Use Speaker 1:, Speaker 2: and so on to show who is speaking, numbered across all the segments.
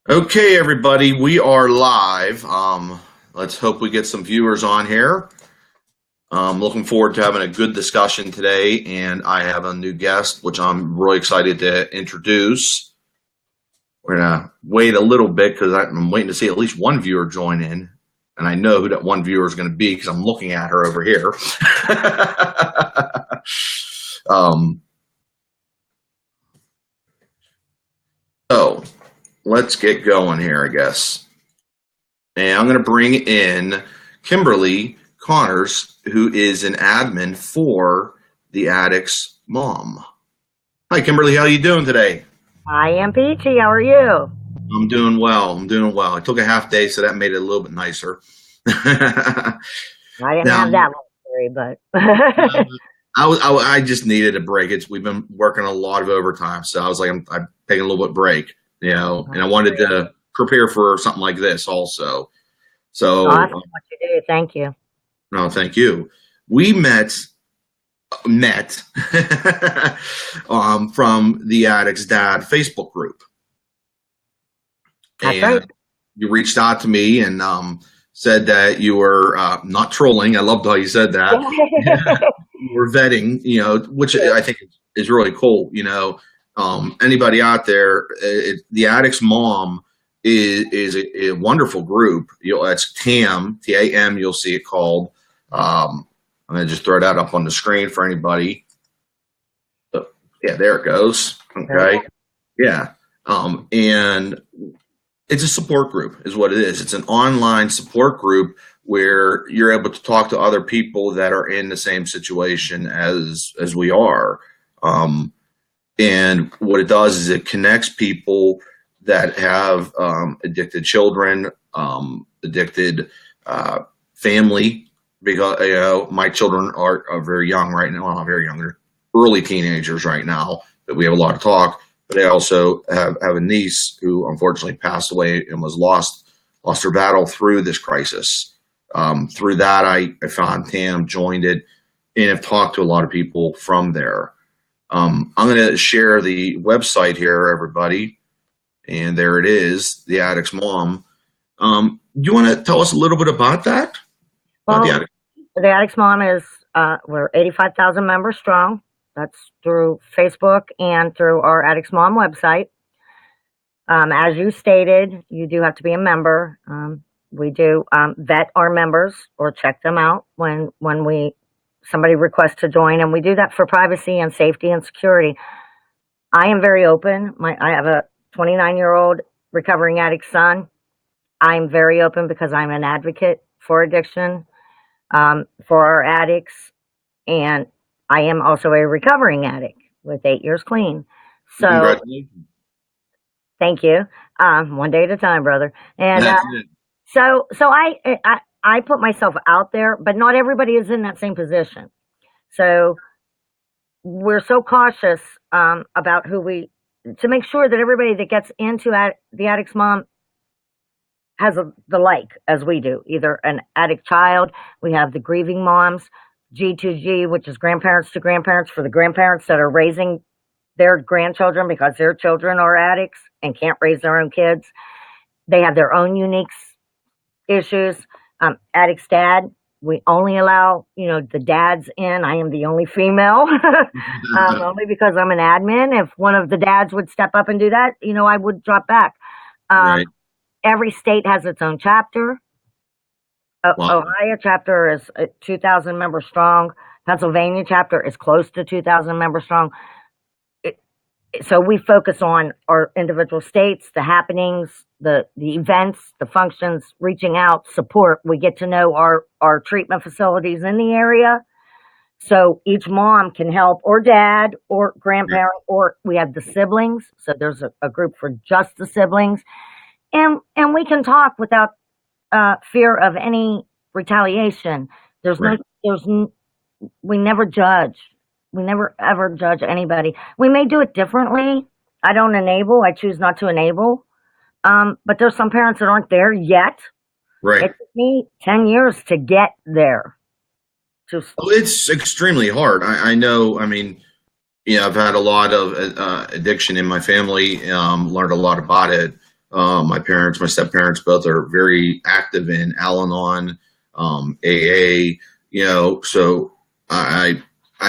Speaker 1: Okay, everybody, we are live. Let's hope we get some viewers on here. Looking forward to having a good discussion today, and I have a new guest, which I'm really excited to introduce. We're gonna wait a little bit because I'm waiting to see at least one viewer join in, and I know who that one viewer is going to be because I'm looking at her over here. So let's get going here, I guess. And I'm going to bring in Kimberly Connors, who is an admin for the Addict's Mom. Hi, Kimberly. How are you doing today?
Speaker 2: I am Peachy. How are you?
Speaker 1: I'm doing well. I took a half day, so that made it a little bit nicer.
Speaker 2: I didn't have that luxury, but
Speaker 1: I just needed a break. We've been working a lot of overtime, so I was like, I'm taking a little bit break, and I wanted to prepare for something like this also. So
Speaker 2: awesome what you do. Thank you.
Speaker 1: No, thank you. We met from the Addict's Dad Facebook group.
Speaker 2: That's
Speaker 1: and
Speaker 2: right.
Speaker 1: You reached out to me and said that you were not trolling. I loved how you said that. You were vetting, which I think is really cool. Anybody out there, the Addict's Mom is a wonderful group. That's TAM, T-A-M, you'll see it called. I'm going to just throw that up on the screen for anybody. So, yeah, there it goes. Okay. Yeah. And it's a support group is what it is. It's an online support group where you're able to talk to other people that are in the same situation as we are. And what it does is it connects people that have addicted children, addicted family, because my children are very young right now. Well, not very young, they're early teenagers right now, but we have a lot of talk. But I also have a niece who unfortunately passed away and was lost her battle through this crisis. Through that, I found TAM, joined it, and have talked to a lot of people from there. I'm going to share the website here, everybody. And there it is, the Addict's Mom. You want to tell us a little bit about that?
Speaker 2: Well, the Addict's Mom is, we're 85,000 members strong. That's through Facebook and through our Addict's Mom website. As you stated, you do have to be a member. We do vet our members or check them out when somebody requests to join, and we do that for privacy and safety and security. I am very open. I have a 29-year-old recovering addict son. I'm very open because I'm an advocate for addiction, for our addicts, and I am also a recovering addict with 8 years clean. So,
Speaker 1: congratulations.
Speaker 2: Thank you. One day at a time, brother. And so I put myself out there, but not everybody is in that same position. So we're so cautious about to make sure that everybody that gets into the Addict's Mom has the like as we do, either an addict child. We have the grieving moms, G2G, which is grandparents to grandparents, for the grandparents that are raising their grandchildren because their children are addicts and can't raise their own kids. They have their own unique issues. Addict's Dad, we only allow, the dads in. I am the only female, only because I'm an admin. If one of the dads would step up and do that, I would drop back.
Speaker 1: Right.
Speaker 2: Every state has its own chapter.
Speaker 1: Wow.
Speaker 2: Ohio chapter is 2,000 members strong. Pennsylvania chapter is close to 2,000 members strong. So we focus on our individual states, the happenings, the events, the functions, reaching out, support. We get to know our treatment facilities in the area. So each mom can help, or dad, or grandparent, or we have the siblings. So there's a group for just the siblings. And we can talk without fear of any retaliation. We never judge. We never ever judge anybody. We may do it differently. I don't enable. I choose not to enable. But there's some parents that aren't there yet.
Speaker 1: Right.
Speaker 2: It took me 10 years to get there.
Speaker 1: It's extremely hard. I know. I mean, I've had a lot of addiction in my family. Learned a lot about it. My step-parents, both are very active in Al-Anon, AA. So I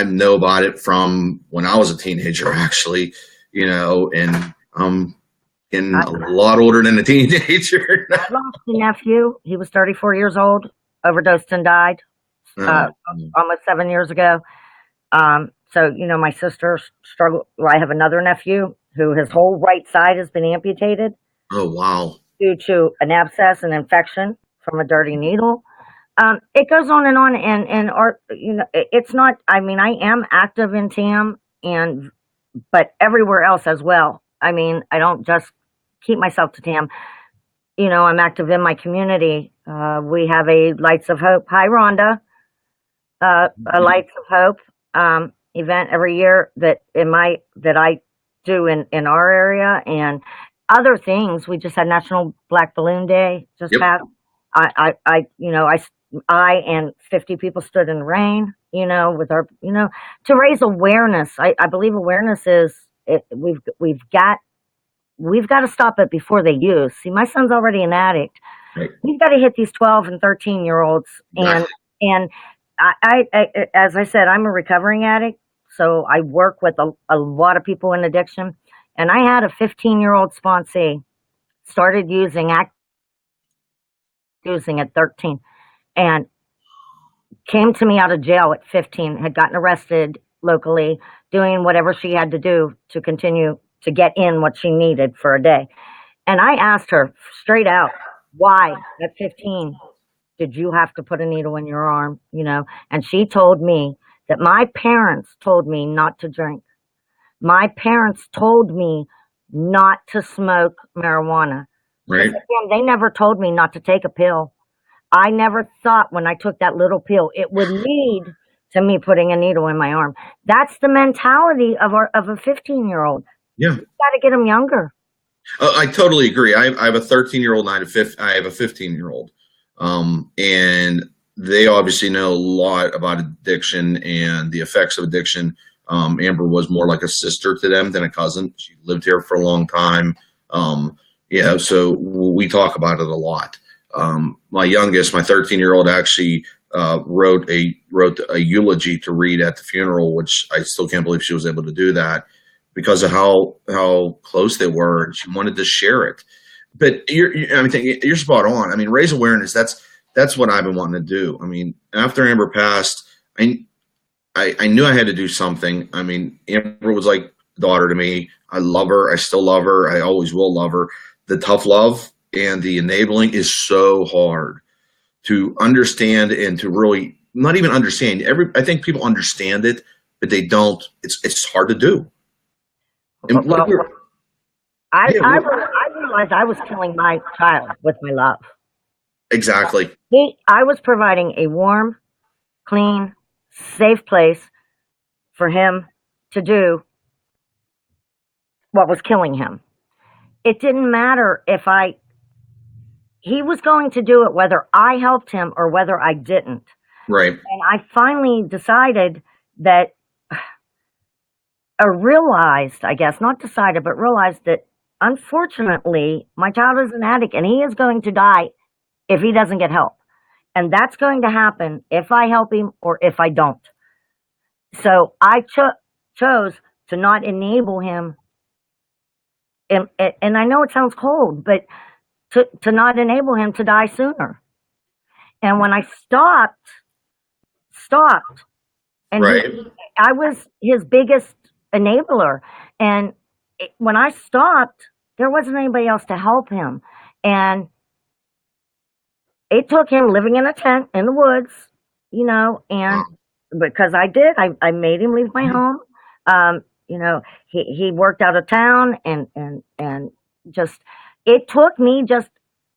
Speaker 1: know about it from when I was a teenager, actually. And I'm getting a lot older than a teenager.
Speaker 2: I lost a nephew. He was 34 years old, overdosed and died almost 7 years ago. So, my sister struggled. I have another nephew who his whole right side has been amputated.
Speaker 1: Oh, wow.
Speaker 2: Due to an abscess and infection from a dirty needle. It goes on, and it's not, I am active in TAM, but everywhere else as well. I don't just keep myself to TAM. I'm active in my community. We have a Lights of Hope. Hi, Rhonda. A Lights of Hope event every year that I do in our area, and other things. We just had National Black Balloon Day just passed. I and 50 people stood in the rain, with our, to raise awareness. I believe awareness is we've got to stop it before they use. See, my son's already an addict.
Speaker 1: Right.
Speaker 2: We've got to hit these 12 and 13-year-olds. And I, as I said, I'm a recovering addict. So I work with a lot of people in addiction. And I had a 15-year-old sponsee, started using at 13, and came to me out of jail at 15, had gotten arrested locally, doing whatever she had to do to continue to get in what she needed for a day. And I asked her straight out, why at 15 did you have to put a needle in your arm? And she told me that my parents told me not to drink. My parents told me not to smoke marijuana.
Speaker 1: Right.
Speaker 2: Again, they never told me not to take a pill. I never thought when I took that little pill, it would lead to me putting a needle in my arm. That's the mentality of a 15-year-old.
Speaker 1: Yeah.
Speaker 2: You've got to get them younger.
Speaker 1: I totally agree. I have a 13-year-old and I have a 15-year-old. And they obviously know a lot about addiction and the effects of addiction. Amber was more like a sister to them than a cousin. She lived here for a long time. So we talk about it a lot. My youngest, my 13-year-old, actually wrote a eulogy to read at the funeral, which I still can't believe she was able to do that because of how close they were, and she wanted to share it. But you're spot on. Raise awareness. That's what I've been wanting to do. After Amber passed, I knew I had to do something. Amber was like a daughter to me. I love her. I still love her. I always will love her. The tough love and the enabling is so hard to understand and to really not even understand. I think people understand it, but they don't. It's hard to do.
Speaker 2: I realized I was killing my child with my love.
Speaker 1: Exactly.
Speaker 2: I was providing a warm, clean, safe place for him to do what was killing him. It didn't matter if he was going to do it whether I helped him or whether I didn't.
Speaker 1: Right.
Speaker 2: And I finally decided that, realized that unfortunately my child is an addict and he is going to die if he doesn't get help. And that's going to happen if I help him or if I don't. So I chose to not enable him. And I know it sounds cold, but to not enable him to die sooner. And when I stopped, and
Speaker 1: right.
Speaker 2: I was his biggest enabler. And when I stopped, there wasn't anybody else to help him. And it took him living in a tent in the woods, and because I made him leave my home. He worked out of town and just, it took me just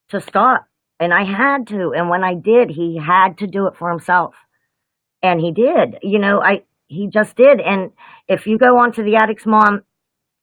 Speaker 2: to stop, and I had to. And when I did, he had to do it for himself. And he did, he just did. And if you go onto the Addicts Mom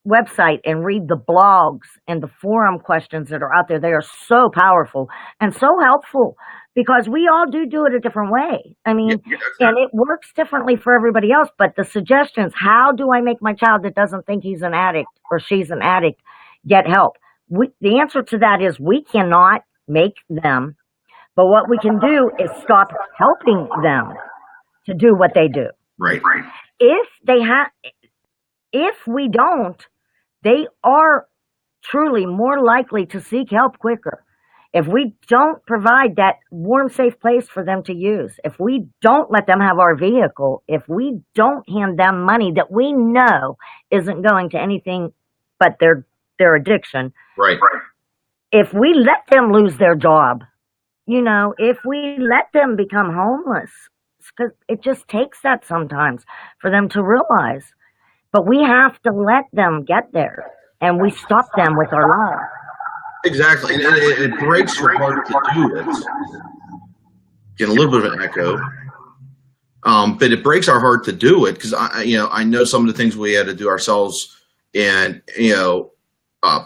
Speaker 2: website and read the blogs and the forum questions that are out there, they are so powerful and so helpful because we all do it a different way. And it works differently for everybody else. But the suggestions, how do I make my child that doesn't think he's an addict or she's an addict get help? the answer to that is we cannot make them, but what we can do is stop helping them to do what they do.
Speaker 1: Right.
Speaker 2: If we don't, they are truly more likely to seek help quicker. If we don't provide that warm, safe place for them to use, if we don't let them have our vehicle, if we don't hand them money that we know isn't going to anything but their addiction.
Speaker 1: Right.
Speaker 2: If we let them lose their job, if we let them become homeless, because it just takes that sometimes for them to realize. But we have to let them get there, and we stop them with our love.
Speaker 1: Exactly, and it breaks your heart to do it. Get a little bit of an echo, but it breaks our heart to do it because I know some of the things we had to do ourselves, and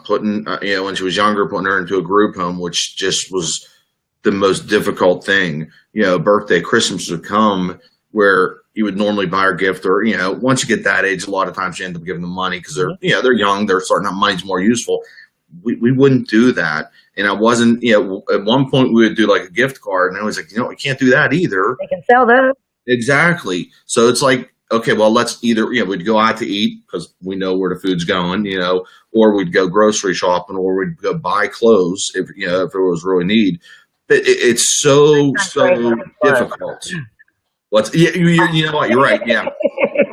Speaker 1: putting when she was younger, putting her into a group home, which just was the most difficult thing. Birthday, Christmas would come where you would normally buy her a gift, or once you get that age, a lot of times you end up giving them money because they're young, they're starting out, money's more useful. We wouldn't do that, and I wasn't. At one point we would do like a gift card, and I was like, we can't do that either.
Speaker 2: They can sell those.
Speaker 1: Exactly. So it's like, okay, well, let's either we'd go out to eat because we know where the food's going, or we'd go grocery shopping, or we'd go buy clothes if it was really need. But it's so difficult. You know what? You're right. Yeah.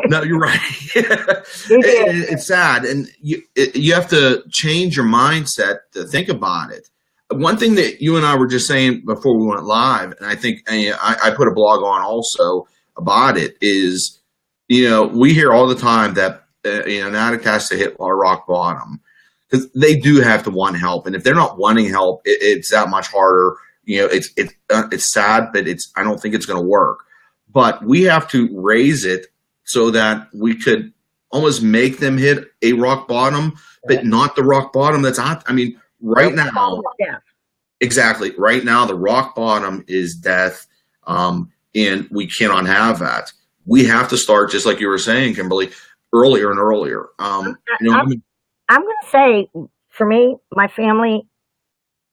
Speaker 1: No, you're right. It's sad, and you have to change your mindset to think about it. One thing that you and I were just saying before we went live, and I think I put a blog on also about it, is we hear all the time that an addict has to hit our rock bottom because they do have to want help, and if they're not wanting help, it's that much harder. It's sad, but I don't think it's going to work. But we have to raise it so that we could almost make them hit a rock bottom, but not the rock bottom that's on. I mean, right now, exactly. Right now, the rock bottom is death, and we cannot have that. We have to start, just like you were saying, Kimberly, earlier and earlier.
Speaker 2: I'm going to say, for me, my family,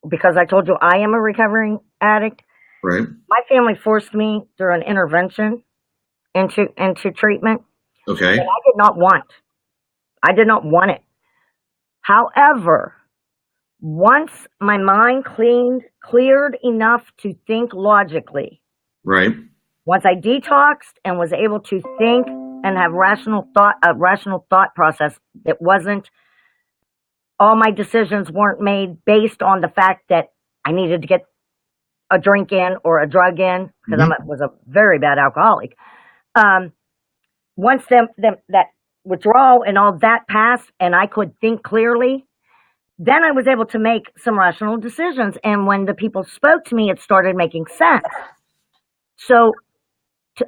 Speaker 2: because I told you I am a recovering addict.
Speaker 1: Right.
Speaker 2: My family forced me through an intervention into treatment.
Speaker 1: Okay.
Speaker 2: That I did not want. I did not want it. However, once my mind cleared enough to think logically.
Speaker 1: Right.
Speaker 2: Once I detoxed and was able to think and have a rational thought process, it wasn't, all my decisions weren't made based on the fact that I needed to get a drink in or a drug in, because I was a very bad alcoholic. Once that withdrawal and all that passed and I could think clearly, then I was able to make some rational decisions. And when the people spoke to me, it started making sense. So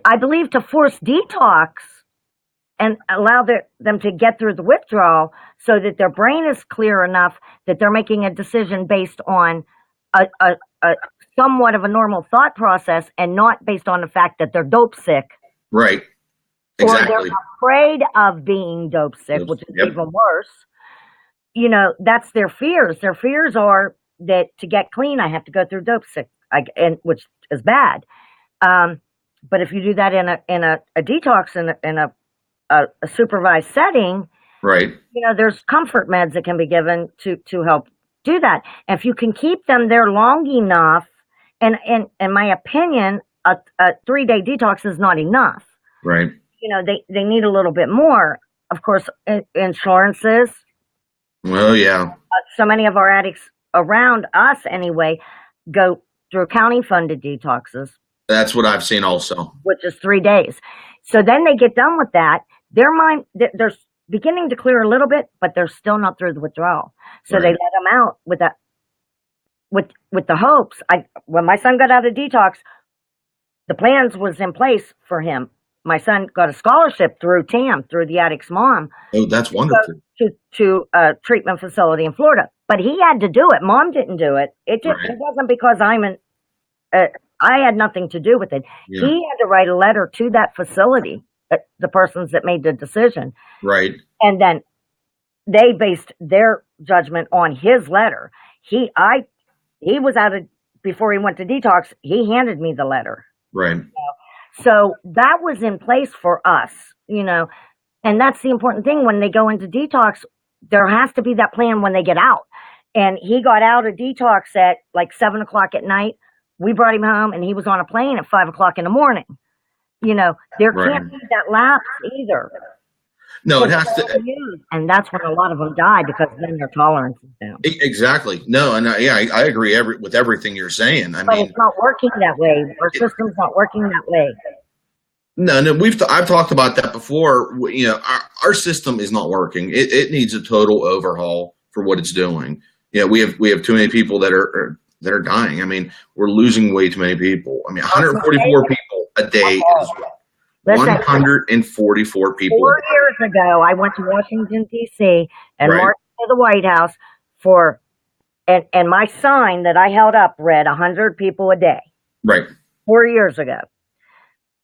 Speaker 2: I believe to force detox and allow them to get through the withdrawal so that their brain is clear enough that they're making a decision based on a somewhat of a normal thought process and not based on the fact that they're dope sick.
Speaker 1: Right. Exactly.
Speaker 2: Or they're afraid of being dope sick, which is even worse. That's their fears. Their fears are that to get clean, I have to go through dope sick, which is bad. But if you do that in a detox in a supervised setting,
Speaker 1: right?
Speaker 2: There's comfort meds that can be given to help do that. And if you can keep them there long enough, and in my opinion, a 3-day detox is not enough.
Speaker 1: Right.
Speaker 2: They need a little bit more. Of course, insurances.
Speaker 1: Well, yeah.
Speaker 2: So many of our addicts around us, anyway, go through county-funded detoxes.
Speaker 1: That's what I've seen also.
Speaker 2: Which is 3 days. So then they get done with that. Their mind, they're beginning to clear a little bit, but they're still not through the withdrawal. So they let them out with that, with the hopes. When my son got out of detox, the plans was in place for him. My son got a scholarship through TAM, through the addict's mom.
Speaker 1: Oh, that's wonderful.
Speaker 2: To a treatment facility in Florida. But he had to do it. Mom didn't do it. It wasn't because I had nothing to do with it. Yeah. He had to write a letter to that facility, the persons that made the decision.
Speaker 1: Right.
Speaker 2: And then they based their judgment on his letter. He was out of, before he went to detox, he handed me the letter.
Speaker 1: Right.
Speaker 2: So that was in place for us, and that's the important thing. When they go into detox, there has to be that plan when they get out. And he got out of detox at like 7:00 at night. We brought him home and he was on a plane at 5:00 in the morning. There can't be that lapse either.
Speaker 1: No, it has to.
Speaker 2: And that's when a lot of them die, because then their tolerance is down.
Speaker 1: Exactly. No, and I agree with everything you're saying. But
Speaker 2: it's not working that way. Our system's not working that way.
Speaker 1: No, I've talked about that before. Our system is not working. It needs a total overhaul for what it's doing. We have too many people that are dying. I mean, we're losing way too many people. I mean, 144 people a day is 144 people.
Speaker 2: 4 years ago, I went to Washington, D.C. and marched to the White House and my sign that I held up read 100 people a day.
Speaker 1: Right.
Speaker 2: 4 years ago.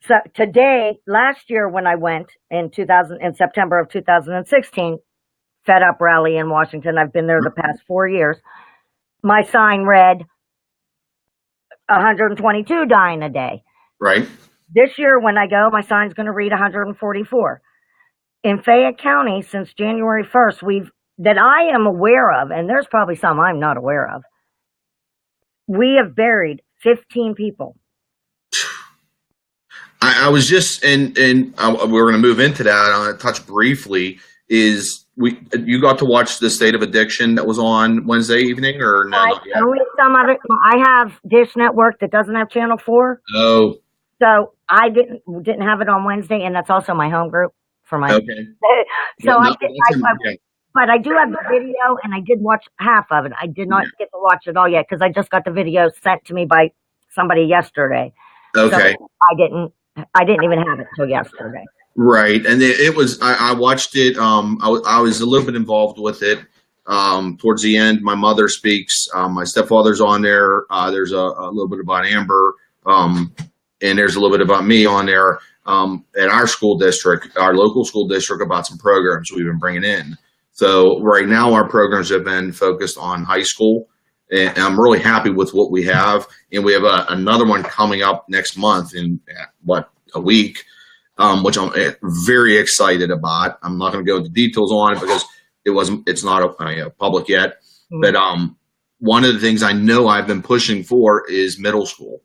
Speaker 2: So today, last year when I went in September of 2016, Fed Up rally in Washington, I've been there the past 4 years, my sign read 122 dying a day.
Speaker 1: Right.
Speaker 2: This year, when I go, my sign's going to read 144. In Fayette County, since January 1st, that I am aware of, and there's probably some I'm not aware of, we have buried 15 people.
Speaker 1: I was just, and we're going to move into that. I'm going to touch briefly. You got to watch the State of Addiction that was on Wednesday evening, or no?
Speaker 2: I have Dish Network that doesn't have Channel 4.
Speaker 1: Oh.
Speaker 2: So I didn't have it on Wednesday, and that's also my home group for my.
Speaker 1: Okay.
Speaker 2: But I do have the video, and I did watch half of it. I did not get to watch it all yet because I just got the video sent to me by somebody yesterday.
Speaker 1: Okay.
Speaker 2: So I didn't even have it till yesterday.
Speaker 1: Right, and it was. I watched it. I was a little bit involved with it. Towards the end, my mother speaks. My stepfather's on there. There's a little bit about Amber. And there's a little bit about me on there at our school district, our local school district, about some programs we've been bringing in. So right now our programs have been focused on high school, and I'm really happy with what we have. And we have another one coming up next month in a week, which I'm very excited about. I'm not going to go into details on it because it's not public yet. Mm-hmm. But one of the things I know I've been pushing for is middle school.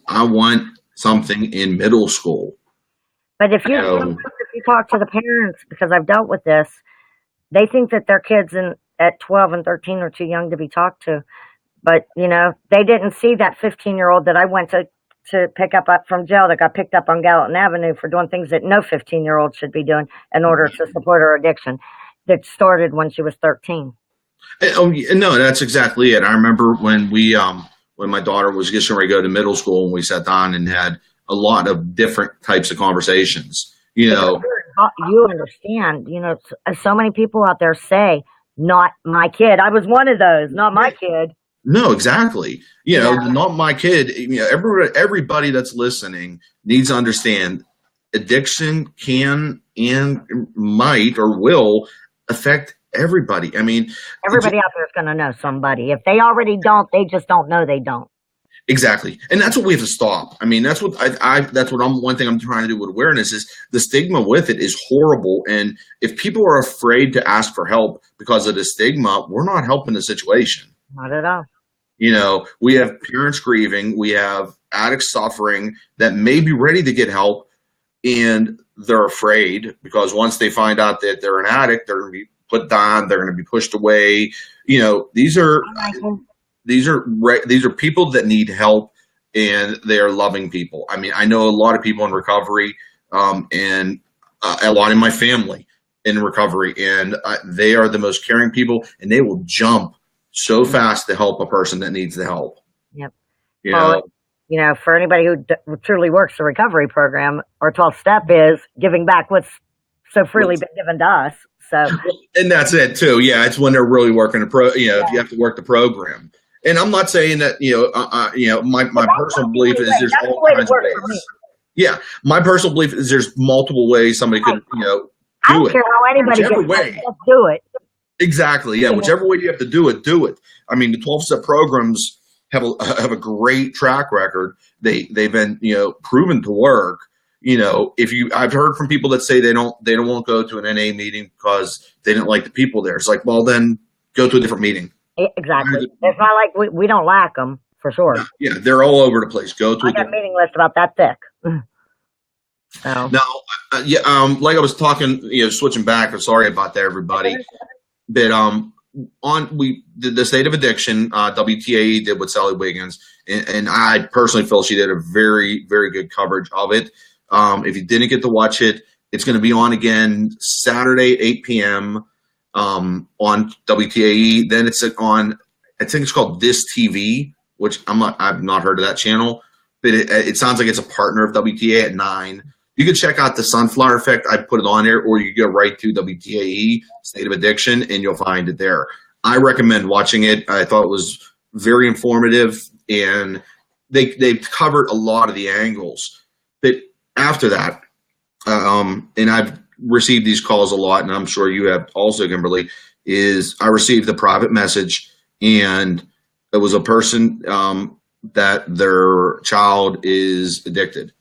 Speaker 1: I want something in middle school.
Speaker 2: But if you talk to the parents, because I've dealt with this, they think that their kids at 12 and 13 are too young to be talked to. But, they didn't see that 15-year-old that I went to pick up from jail that got picked up on Gallatin Avenue for doing things that no 15-year-old should be doing in order to support her addiction, that started when she was 13.
Speaker 1: Oh, no, that's exactly it. I remember when when my daughter was getting ready to go to middle school, and we sat down and had a lot of different types of conversations. You understand, so many people out there say, not my kid. I was one of those, not my kid. No, exactly. Not my kid. Everybody that's listening needs to understand addiction can and might or will affect everybody. I mean,
Speaker 2: everybody out there is going to know somebody. If they already don't, they just don't know they don't.
Speaker 1: Exactly. And that's what we have to stop. I mean, that's what one thing I'm trying to do with awareness is the stigma with it is horrible. And if people are afraid to ask for help because of the stigma, we're not helping the situation.
Speaker 2: Not at all.
Speaker 1: We have parents grieving. We have addicts suffering that may be ready to get help, and they're afraid because once they find out that they're an addict, they're going to be put down. They're going to be pushed away. These are people that need help, and they are loving people. I mean, I know a lot of people in recovery, and a lot in my family in recovery, and they are the most caring people, and they will jump so fast to help a person that needs the help.
Speaker 2: Yep. For anybody who truly works the recovery program, our 12th step is giving back what's so freely been given to us. So,
Speaker 1: and that's it too. Yeah, it's when they're really working if you have to work the program. And I'm not saying that my personal belief is there's all kinds of ways. Yeah, my personal belief is there's multiple ways somebody could
Speaker 2: I don't care how anybody
Speaker 1: whichever
Speaker 2: gets
Speaker 1: way.
Speaker 2: Let's do it.
Speaker 1: Exactly. Yeah. Whichever way you have to do it, do it. I mean, the 12-step programs have a great track record. They've been, proven to work. I've heard from people that say they don't want to go to an NA meeting because they didn't like the people there. It's like, well, then go to a different meeting.
Speaker 2: Exactly. It's not like we don't lack them, for sure.
Speaker 1: Yeah, they're all over the place. Go to
Speaker 2: I got a meeting list about that thick. So.
Speaker 1: Now, like I was talking, switching back. I'm sorry about that, everybody. But we did the state of addiction. WTAE did with Sally Wiggins, and I personally feel she did a very, very good coverage of it. If you didn't get to watch it, it's going to be on again Saturday, 8 p.m. On WTAE. Then it's on, I think it's called This TV, which I've not heard of that channel, but it sounds like it's a partner of WTA at 9. You can check out the Sunflower Effect. I put it on there, or you go right to WTAE State of Addiction, and you'll find it there. I recommend watching it. I thought it was very informative, and they covered a lot of the angles. But after that, and I've received these calls a lot, and I'm sure you have also, Kimberly, is I received a private message, and it was a person that their child is addicted.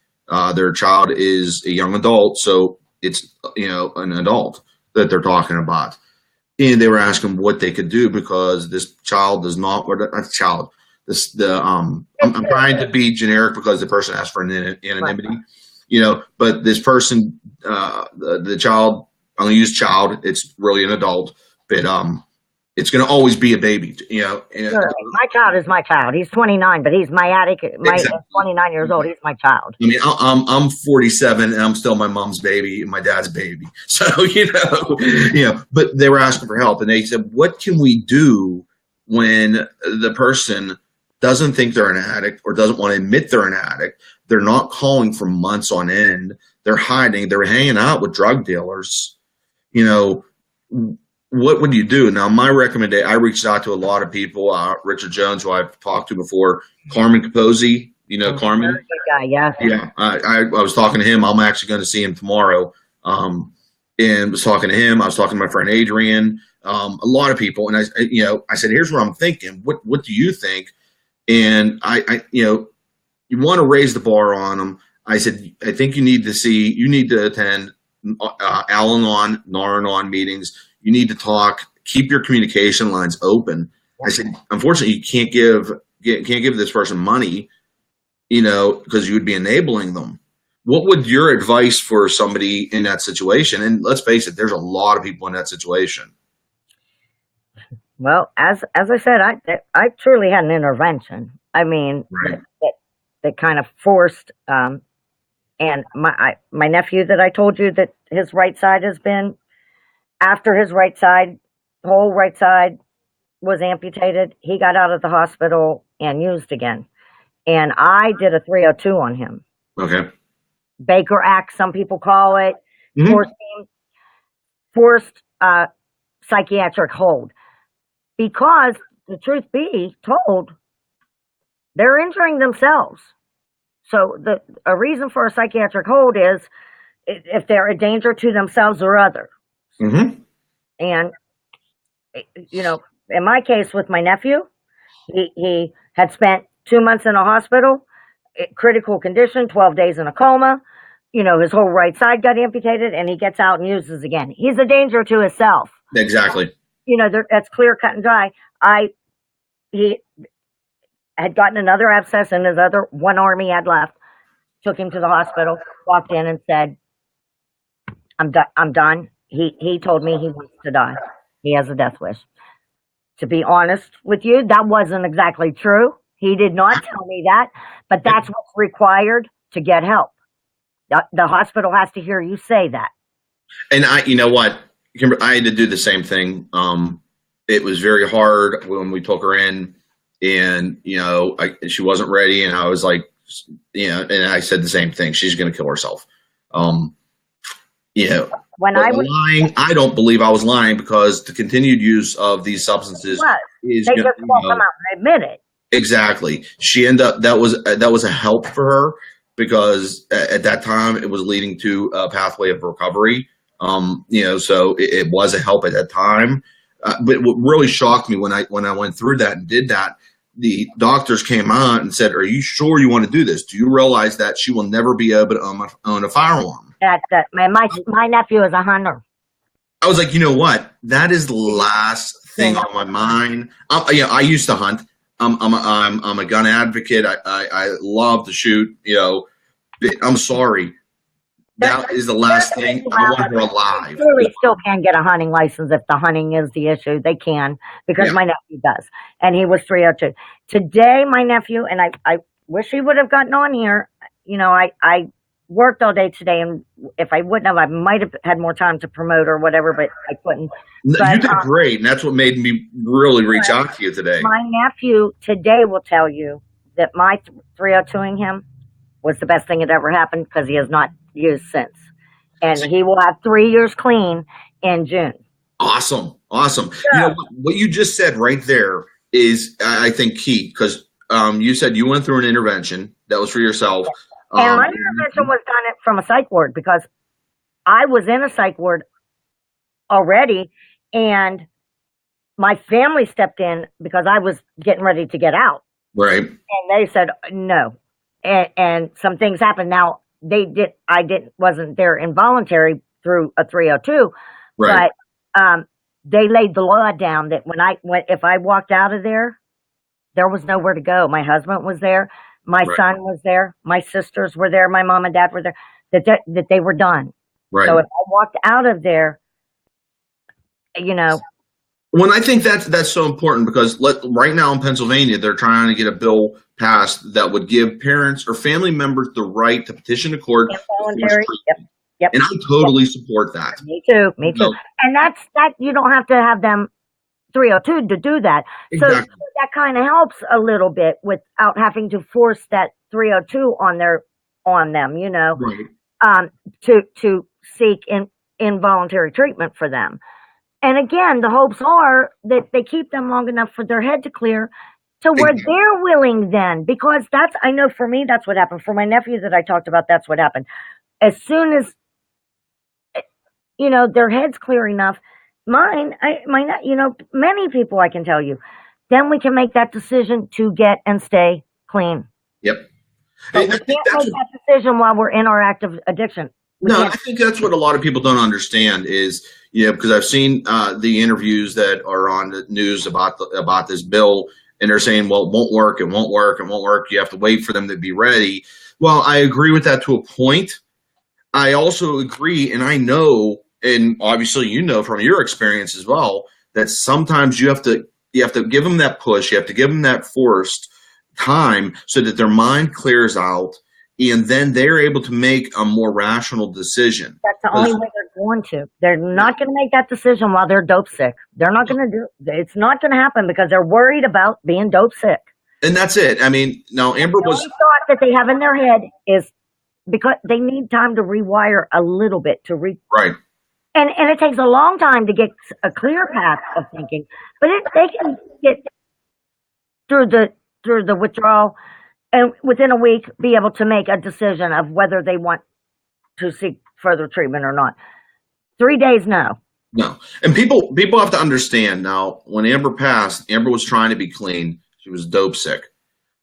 Speaker 1: Their child is a young adult, so it's an adult that they're talking about, and they were asking what they could do because this child does not, or not child. I'm trying to be generic because the person asked for anonymity, but this person, the child, I'm going to use child. It's really an adult, but it's going to always be a baby, Sure.
Speaker 2: My child is my child. He's 29, but he's my attic. Exactly. 29 years old. He's my child.
Speaker 1: I mean, I'm 47, and I'm still my mom's baby and my dad's baby. So, but they were asking for help, and they said, what can we do when the person doesn't think they're an addict or doesn't want to admit they're an addict? They're not calling for months on end. They're hiding. They're hanging out with drug dealers. What would you do? Now, my recommendation, I reached out to a lot of people, Richard Jones, who I've talked to before, Carmen Capozzi, Carmen?
Speaker 2: Good guy, yes.
Speaker 1: Yeah, I was talking to him. I'm actually going to see him tomorrow, and was talking to him. I was talking to my friend Adrian, a lot of people, and I said, here's what I'm thinking. What do you think? And you want to raise the bar on them. I said, I think you need to attend Al-Anon, Nar-Anon meetings. You need to talk, keep your communication lines open. I said, unfortunately, you can't give this person money, because you would be enabling them. What would your advice for somebody in that situation? And let's face it, there's a lot of people in that situation.
Speaker 2: Well, as I said, I truly had an intervention. I mean, right. that kind of forced, and my nephew that I told you that his right side has been, after his whole right side was amputated, he got out of the hospital and used again. And I did a 302 on him.
Speaker 1: Okay.
Speaker 2: Baker Act, some people call it.
Speaker 1: Mm-hmm.
Speaker 2: Forced psychiatric hold. Because, the truth be told, they're injuring themselves. So a reason for a psychiatric hold is if they're a danger to themselves or others.
Speaker 1: Mm-hmm.
Speaker 2: And, in my case with my nephew, he had spent 2 months in a hospital, critical condition, 12 days in a coma. His whole right side got amputated, and he gets out and uses again. He's a danger to himself.
Speaker 1: Exactly.
Speaker 2: That's clear, cut and dry. He had gotten another abscess in his one arm he had left, took him to the hospital, walked in and said, I'm done. He told me he wants to die. He has a death wish. To be honest with you, that wasn't exactly true. He did not tell me that, but that's what's required to get help. The hospital has to hear you say that. And
Speaker 1: you know what, Kimber, I had to do the same thing. It was very hard when we took her in, and she wasn't ready, and I was like, and I said the same thing. She's going to kill herself. When I was lying, I don't believe I was lying, because the continued use of these substances is
Speaker 2: they just won't come out and admit it.
Speaker 1: Exactly. She ended up, that was a help for her, because at that time it was leading to a pathway of recovery. So it was a help at that time. But what really shocked me when I went through that and did that, the doctors came out and said, "Are you sure you want to do this? Do you realize that she will never be able to own a firearm?"
Speaker 2: My nephew is a hunter.
Speaker 1: I was like, you know what? That is the last thing on my mind. I used to hunt. I'm a gun advocate. I love to shoot. I'm sorry. That is the last thing. I want her alive.
Speaker 2: Really still can get a hunting license if the hunting is the issue. They can, because my nephew does. And he was 302. Today, my nephew, and I wish he would have gotten on here. I worked all day today, and if I wouldn't have, I might have had more time to promote or whatever, but I couldn't.
Speaker 1: You did great, and that's what made me really reach out to you today.
Speaker 2: My nephew today will tell you that my 302ing him was the best thing that ever happened, because he has not used since. And he will have 3 years clean in June.
Speaker 1: Awesome. Yeah. What you just said right there is, I think, key, because you said you went through an intervention that was for yourself.
Speaker 2: And my intervention was done from a psych ward, because I was in a psych ward already, and my family stepped in because I was getting ready to get out.
Speaker 1: Right.
Speaker 2: And they said no. And some things happened. Now, wasn't there involuntary through a 302,
Speaker 1: right.
Speaker 2: But they laid the law down that if I walked out of there was nowhere to go. My husband was there. My son was there. My sisters were there. My mom and dad were there. That they were done.
Speaker 1: Right.
Speaker 2: So if I walked out of there,
Speaker 1: Well, I think that's so important, because right now in Pennsylvania, they're trying to get a bill passed that would give parents or family members the right to petition the court.
Speaker 2: Involuntary. Yep.
Speaker 1: And I totally support that.
Speaker 2: Me too. And that's you don't have to have them 302 to do that.
Speaker 1: Exactly.
Speaker 2: So that kind of helps a little bit without having to force that 302 on them,
Speaker 1: Right.
Speaker 2: To seek involuntary treatment for them. And again, the hopes are that they keep them long enough for their head to clear to where they're willing then, because I know for me, that's what happened. For my nephew that I talked about, that's what happened. As soon as, their head's clear enough, many people, I can tell you, then we can make that decision to get and stay clean.
Speaker 1: Yep.
Speaker 2: But we can't make that decision while we're in our active addiction.
Speaker 1: I think that's what a lot of people don't understand is, because I've seen the interviews that are on the news about this bill, and they're saying, well, it won't work. You have to wait for them to be ready. Well, I agree with that to a point. I also agree, and I know, and obviously from your experience as well, that sometimes you have to give them that push. You have to give them that forced time so that their mind clears out, and then they're able to make a more rational decision.
Speaker 2: That's the only way they're going to. They're not going to make that decision while they're dope sick. They're not going to do it. It's not going to happen because they're worried about being dope sick.
Speaker 1: And that's it. I mean, now Amber was...
Speaker 2: The only thought that they have in their head is because they need time to rewire a little bit
Speaker 1: Right.
Speaker 2: And it takes a long time to get a clear path of thinking, but they can get through the withdrawal, and within a week be able to make a decision of whether they want to seek further treatment or not. 3 days, no.
Speaker 1: And people have to understand now, when Amber passed, Amber was trying to be clean. She was dope sick.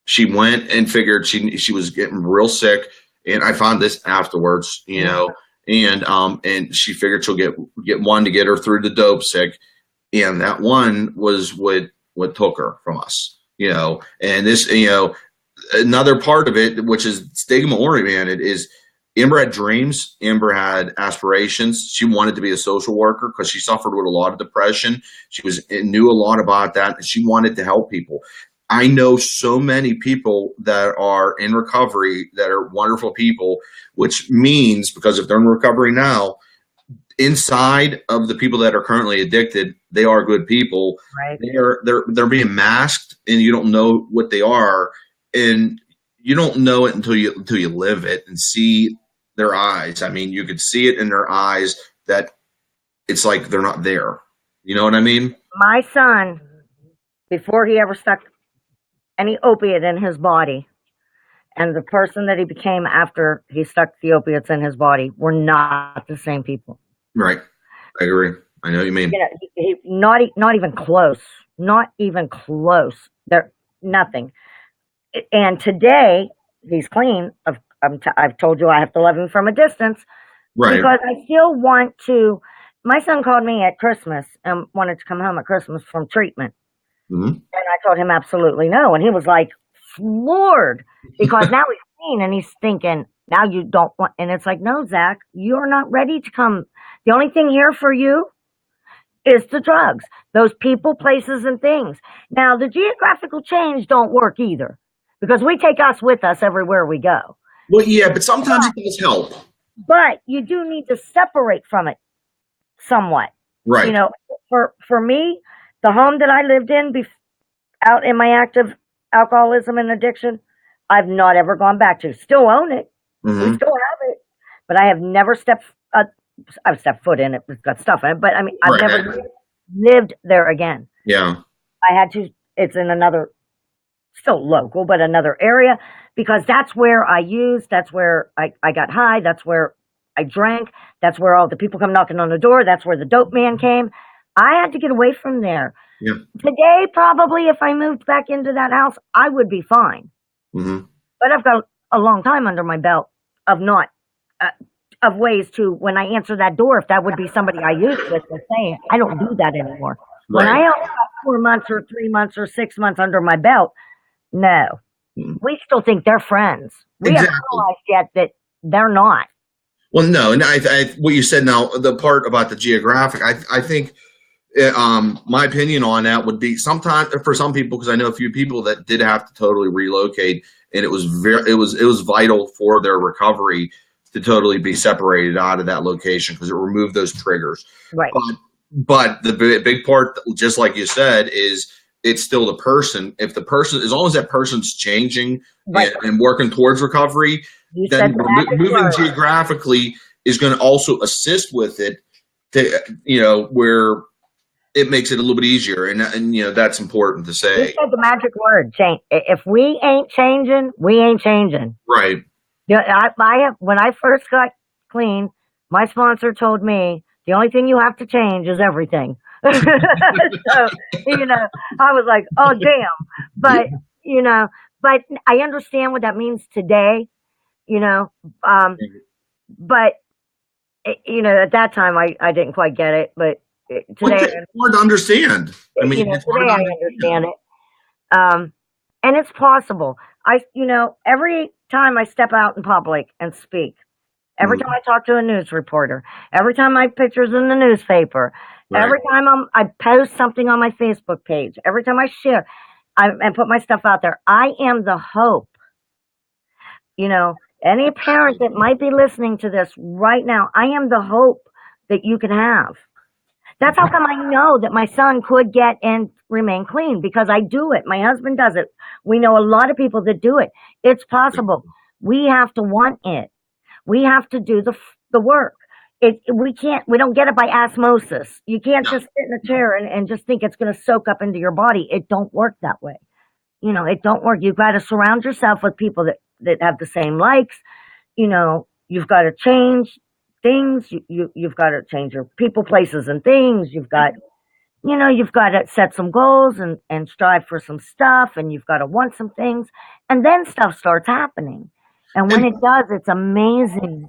Speaker 1: She went and figured she was getting real sick, and I found this afterwards, and she figured she'll get one to get her through the dope sick, and that one was what took her from us, and this, another part of it, which is stigma oriented, is Amber had dreams. Amber had aspirations. She wanted to be a social worker because she suffered with a lot of depression. She knew a lot about that, and she wanted to help people. I know so many people that are in recovery that are wonderful people, which means, because if they're in recovery now, inside of the people that are currently addicted, they are good people.
Speaker 2: Right.
Speaker 1: They're being masked, and you don't know what they are, and you don't know it until you live it and see their eyes. I mean, you could see it in their eyes that it's like they're not there. You know what I mean?
Speaker 2: My son, before he ever stuck any opiate in his body, and the person that he became after he stuck the opiates in his body, were not the same people.
Speaker 1: Right. I agree. I know what you mean.
Speaker 2: You know, not even close, not even close. There, nothing. And today he's clean. I've told you I have to love him from a distance
Speaker 1: Right.
Speaker 2: because I still want to. My son called me at Christmas and wanted to come home at Christmas from treatment.
Speaker 1: Hmm.
Speaker 2: And I told him absolutely no. And he was like floored because now he's clean and he's thinking, now you don't want. And it's like, no, Zach, you're not ready to come. The only thing here for you is the drugs, those people, places, and things. Now, the geographical change don't work either because we take us with us everywhere we go.
Speaker 1: Well, yeah, but sometimes it does help.
Speaker 2: But you do need to separate from it somewhat.
Speaker 1: Right.
Speaker 2: You know, for me, the home that I lived in out in my active alcoholism and addiction, I've not ever gone back to. Still own it.
Speaker 1: Mm-hmm.
Speaker 2: We still have it. But I have never I've stepped foot in it. It's got stuff in it. But I mean, I've never lived there again.
Speaker 1: Yeah.
Speaker 2: I had to, it's in another, still local, but another area because that's where I used, that's where I got high, that's where I drank, that's where all the people come knocking on the door, that's where the dope man came. I had to get away from there.
Speaker 1: Yeah.
Speaker 2: Today, probably if I moved back into that house, I would be fine.
Speaker 1: Mm-hmm.
Speaker 2: But I've got a long time under my belt of not, of ways to, when I answer that door, if that would be somebody I used with, to say, I don't do that anymore. Right. When I have 4 months or 3 months or 6 months under my belt, no. We still think they're friends. We haven't realized yet that they're not.
Speaker 1: Well, no, and what you said now, the part about the geographic, I think, my opinion on that would be sometimes for some people, because I know a few people that did have to totally relocate, and it was vital for their recovery to totally be separated out of that location because it removed those triggers.
Speaker 2: Right.
Speaker 1: But the big part, just like you said, is it's still the person. If the person, as long as that person's changing and working towards recovery, then moving geographically is going to also assist with it. Where it makes it a little bit easier, and that's important to say.
Speaker 2: You said the magic word, change. If we ain't changing, we ain't changing.
Speaker 1: Right.
Speaker 2: When I first got clean, my sponsor told me the only thing you have to change is everything. So, I was like, oh, damn. But, but I understand what that means today, but, at that time I didn't quite get it, but today.
Speaker 1: It's hard to understand. I mean,
Speaker 2: today I understand it. And it's possible. Every time I step out in public and speak, every time I talk to a news reporter, every time I have pictures in the newspaper, every time I post something on my Facebook page, every time I share and put my stuff out there, I am the hope. Any parent that might be listening to this right now, I am the hope that you can have. That's how come I know that my son could get and remain clean, because I do it. My husband does it. We know a lot of people that do it. It's possible. We have to want it. We have to do the work. We don't get it by osmosis. You can't just sit in a chair and just think it's going to soak up into your body. It don't work that way. It don't work. You've got to surround yourself with people that have the same likes. You've got to change things. You've got to change your people, places, and things. You've got to set some goals and strive for some stuff, and you've got to want some things, and then stuff starts happening. And when it does, it's amazing.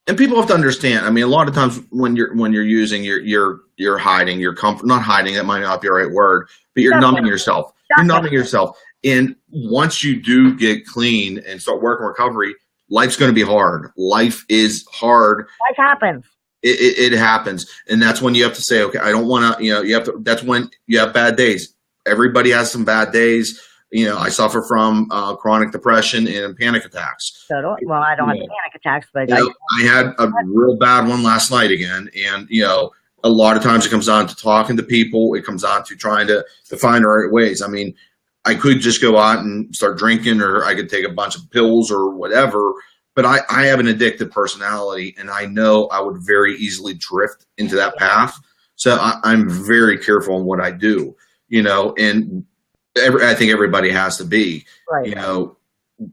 Speaker 1: And people have to understand. I mean, a lot of times when you're using, you're hiding, you're not hiding. That might not be the right word, but you're numbing yourself. You're numbing yourself. And once you do get clean and start working recovery, life's going to be hard. Life is hard.
Speaker 2: Life happens.
Speaker 1: It happens. And that's when you have to say, okay, I don't want to, that's when you have bad days. Everybody has some bad days. I suffer from chronic depression and panic attacks.
Speaker 2: I don't have panic attacks, but
Speaker 1: I had a real bad one last night again. And, a lot of times it comes down to talking to people. It comes down to trying to find the right ways. I mean, I could just go out and start drinking, or I could take a bunch of pills or whatever. But I have an addictive personality, and I know I would very easily drift into that path. So I'm very careful in what I do, and I think everybody has to be,
Speaker 2: right.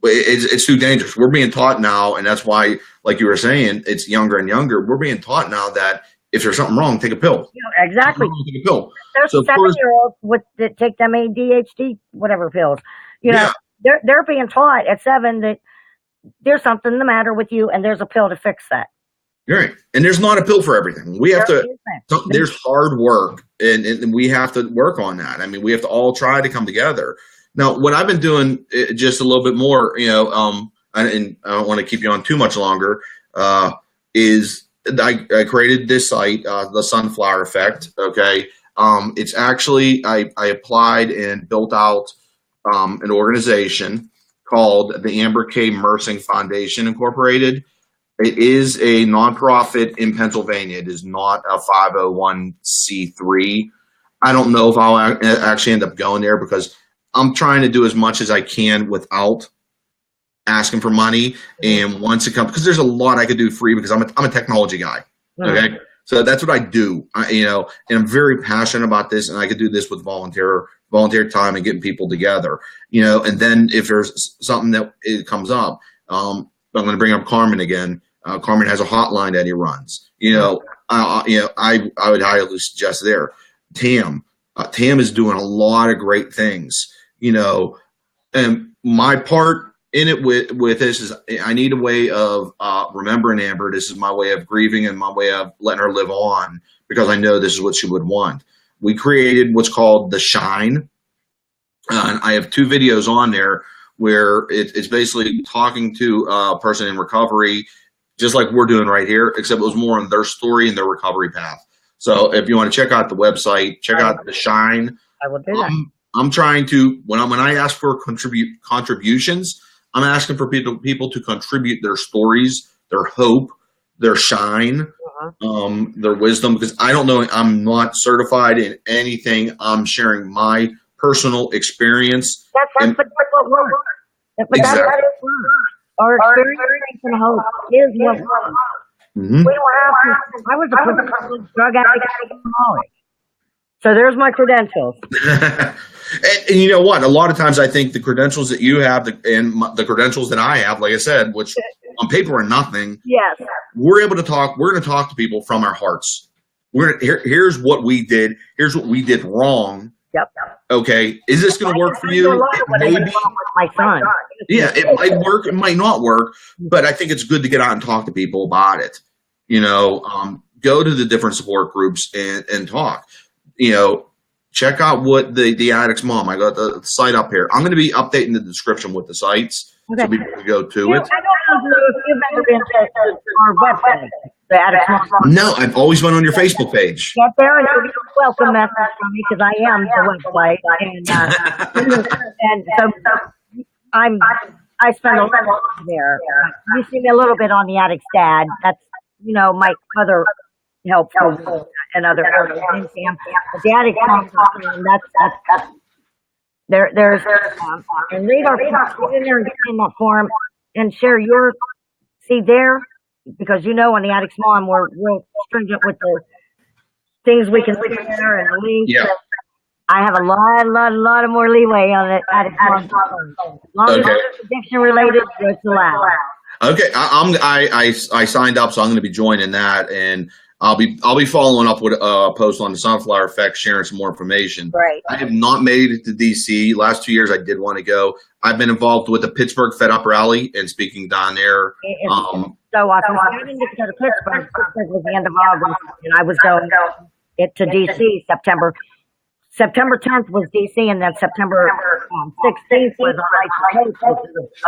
Speaker 1: it's too dangerous. We're being taught now, and that's why, like you were saying, it's younger and younger. We're being taught now that if there's something wrong, take a pill.
Speaker 2: Exactly.
Speaker 1: Take a pill.
Speaker 2: There's
Speaker 1: So
Speaker 2: 7-year-olds that take them ADHD, whatever pills. They're being taught at 7 that there's something the matter with you, and there's a pill to fix that.
Speaker 1: Right. And there's not a pill for everything. We have there's hard work, and we have to work on that. I mean, we have to all try to come together. Now, what I've been doing just a little bit more, and I don't want to keep you on too much longer, is I created this site, the Sunflower Effect. Okay. It's actually, I applied and built out an organization called the Amber K. Mersing Foundation Incorporated. It is a nonprofit in Pennsylvania. It is not a 501c3. I don't know if I'll actually end up going there because I'm trying to do as much as I can without asking for money. And once it comes, because there's a lot I could do free because I'm a technology guy. Okay. So that's what I do, and I'm very passionate about this, and I could do this with volunteer time and getting people together, and then if there's something that it comes up, I'm going to bring up Carmen again. Carmen has a hotline that he runs, I would highly suggest there. Tam is doing a lot of great things, and my part in it with this is I need a way of remembering Amber. This is my way of grieving and my way of letting her live on because I know this is what she would want. We created what's called the Shine. And I have 2 videos on there where it's basically talking to a person in recovery, just like we're doing right here, except it was more on their story and their recovery path. So if you want to check out the website, check out the Shine.
Speaker 2: I will do that.
Speaker 1: I'm trying to, when I ask for contributions, I'm asking for people to contribute their stories, their hope, their shine, their wisdom, because I don't know, I'm not certified in anything. I'm sharing my personal experience.
Speaker 2: That's what works.
Speaker 1: Exactly.
Speaker 2: That is work. Our experience and hope is what works. We don't have to. I was a drug addict in college. So there's my credentials.
Speaker 1: And you know what? A lot of times I think the credentials that you have and the credentials that I have, like I said, which on paper are nothing.
Speaker 2: Yes.
Speaker 1: We're able to talk. We're going to talk to people from our hearts. Here's what we did. Here's what we did wrong.
Speaker 2: Yep.
Speaker 1: Okay. Is this going to work for you? Maybe.
Speaker 2: My son.
Speaker 1: Yeah, it might work. It might not work. But I think it's good to get out and talk to people about it. Go to the different support groups and talk. Check out what the addict's mom. I got the site up here. I'm going to be updating the description with the sites so people can go to it.
Speaker 2: I don't know if you've ever been to our website, the addict's mom.
Speaker 1: No, I've always been on your Facebook page.
Speaker 2: Get there and you'll get a welcome message from me because I am the website, and so I spend a lot of time there. You see me a little bit on the addict's dad. That's my other helpful and other areas. But the addict that's there's and read our get in there and get in that forum and share your there because on the addict's mom we're real stringent with the things we can share and links.
Speaker 1: Yeah.
Speaker 2: I have a lot of more leeway on the addict's mom. As long as it's addiction related, it's allowed.
Speaker 1: Okay, I signed up, so I'm going to be joining that, and I'll be following up with a post on the Sunflower Effect, sharing some more information.
Speaker 2: Right.
Speaker 1: I have not made it to DC. Last 2 years, I did want to go. I've been involved with the Pittsburgh Fed Up rally and speaking down there.
Speaker 2: So awesome. I didn't get to go to Pittsburgh. Pittsburgh was the end of August, and I was going to DC September. September 10th was DC, and then September 16th was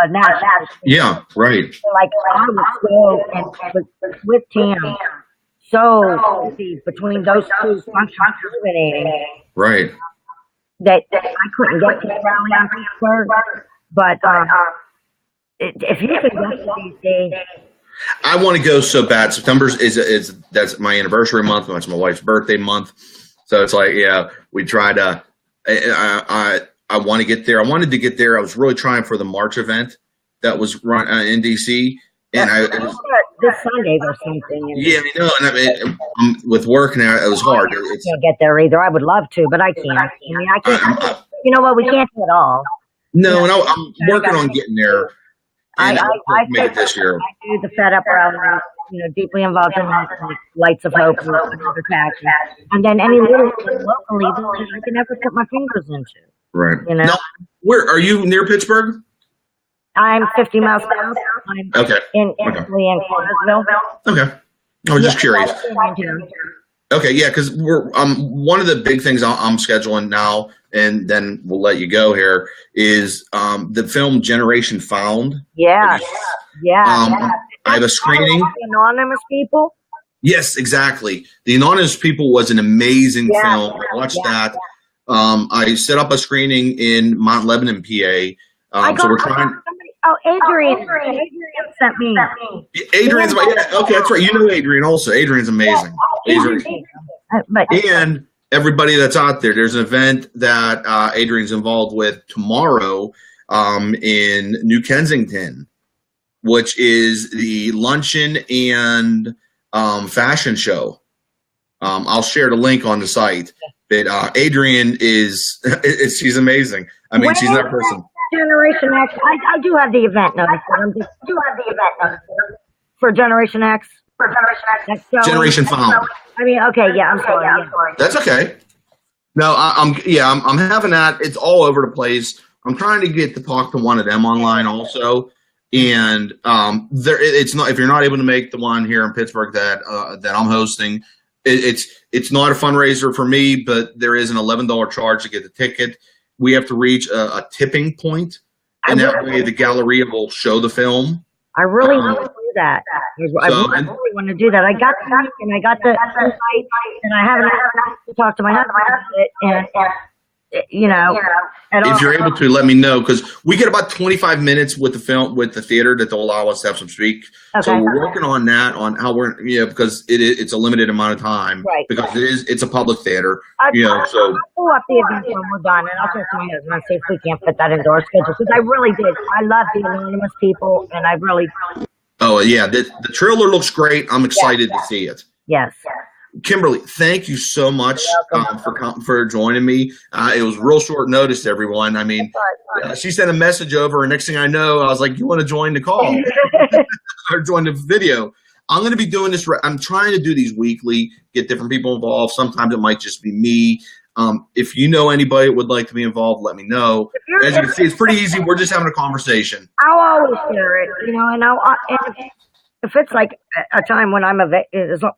Speaker 2: a national.
Speaker 1: Yeah, right.
Speaker 2: So, I was with Tam. So busy between those two functions eliminating.
Speaker 1: Right.
Speaker 2: That I couldn't get to the rally on Pittsburgh. But if you can go to DC.
Speaker 1: I want to go so bad. September is that's my anniversary month. That's my wife's birthday month. So it's we try to. I want to get there. I wanted to get there. I was really trying for the March event that was run in DC, and
Speaker 2: this Sunday or something.
Speaker 1: Yeah, I know. And with work now, it was hard.
Speaker 2: I can't get there either. I would love to, but I can't. I can't. You know what? We can't do it all.
Speaker 1: No, and I'm working on getting there. And I make it this year.
Speaker 2: I do the Fed Up rally, deeply involved in Lights of Hope and other passions. And then any little locally that I can never put my fingers into.
Speaker 1: Right. Now, where are you near Pittsburgh?
Speaker 2: I'm 50 miles south. I'm in Cartersville.
Speaker 1: Okay. I was just curious. Okay, yeah, because we're one of the big things I'm scheduling now, and then we'll let you go here, is the film Generation Found.
Speaker 2: Yeah.
Speaker 1: I have a screening.
Speaker 2: Anonymous People.
Speaker 1: Yes, exactly. The Anonymous People was an amazing film. I watched that. I set up a screening in Mount Lebanon, PA. So we're trying.
Speaker 2: Adrian sent me.
Speaker 1: Adrian's okay, that's right. You know Adrian also. Adrian's amazing. And everybody that's out there, there's an event that Adrian's involved with tomorrow in New Kensington, which is the luncheon and fashion show. I'll share the link on the site. But Adrian she's amazing. I mean, she's that person.
Speaker 2: Generation X. I do have the event notice. For Generation X.
Speaker 1: Generation Found.
Speaker 2: I mean, okay, yeah, I'm sorry. Yeah.
Speaker 1: That's okay. No, I'm having that. It's all over the place. I'm trying to get to talk to one of them online also. And it's not, if you're not able to make the one here in Pittsburgh that I'm hosting, it's not a fundraiser for me, but there is an $11 charge to get the ticket. We have to reach a tipping point, and that way the Galleria will show the film.
Speaker 2: I really want to do that. I really want to do that. I got the link and I got the invite, and I haven't to talk to my husband about it. And
Speaker 1: if you're able to, let me know, because we get about 25 minutes with the film, with the theater, that they'll allow us to have some speak. Okay. So we're working on that, on how we're, because it's a limited amount of time, right? Because it's a public theater, so
Speaker 2: I'll pull up the event when we're done, and I'll talk to my husband and see if we can't fit that into our schedule, because I really did. I love the Anonymous People, and I really.
Speaker 1: Oh yeah, the trailer looks great. I'm excited to see it.
Speaker 2: Yes.
Speaker 1: Kimberly, thank you so much for joining me. It was real short notice, everyone. I mean, she sent a message over, and next thing I know, I was like, "You want to join the call or join the video?" I'm going to be doing this. I'm trying to do these weekly, get different people involved. Sometimes it might just be me. If you know anybody that would like to be involved, let me know. As you can see, it's pretty easy. We're just having a conversation.
Speaker 2: I'll always share it, and if it's like a time when I'm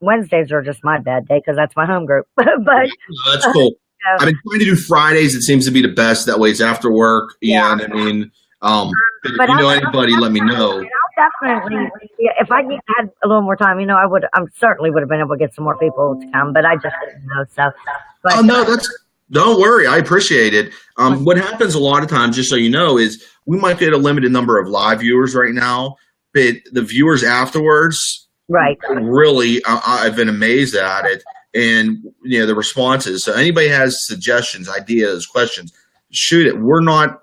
Speaker 2: Wednesdays are just my bad day because that's my home group. But
Speaker 1: that's cool. I've been trying to do Fridays. It seems to be the best. That way it's after work. You know what I mean? But if you know anybody, let me know.
Speaker 2: I'll definitely. If I had a little more time, I certainly would have been able to get some more people to come, but I just didn't know. So. But,
Speaker 1: no, don't worry. I appreciate it. What happens a lot of times, just so you know, is we might get a limited number of live viewers right now. But the viewers afterwards,
Speaker 2: right?
Speaker 1: Really, I've been amazed at it, and the responses. So anybody has suggestions, ideas, questions, shoot it. We're not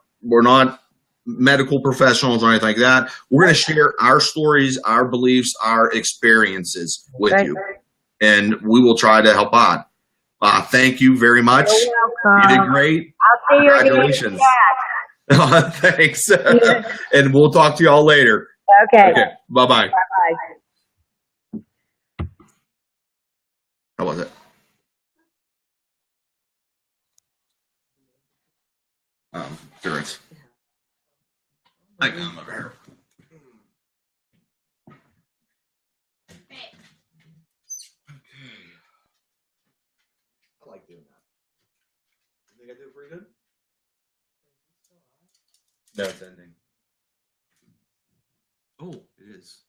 Speaker 1: medical professionals or anything like that. We're going to share our stories, our beliefs, our experiences with you, and we will try to help out. Thank you very much.
Speaker 2: You're welcome.
Speaker 1: You did great.
Speaker 2: I'll see you.
Speaker 1: Congratulations. Thanks, and we'll talk to you all later.
Speaker 2: Okay.
Speaker 1: Bye-bye.
Speaker 2: Bye-bye.
Speaker 1: How was it? Endurance. I am over here. Okay. I like doing that. You think I did pretty good? No, it's ending. Oh, it is.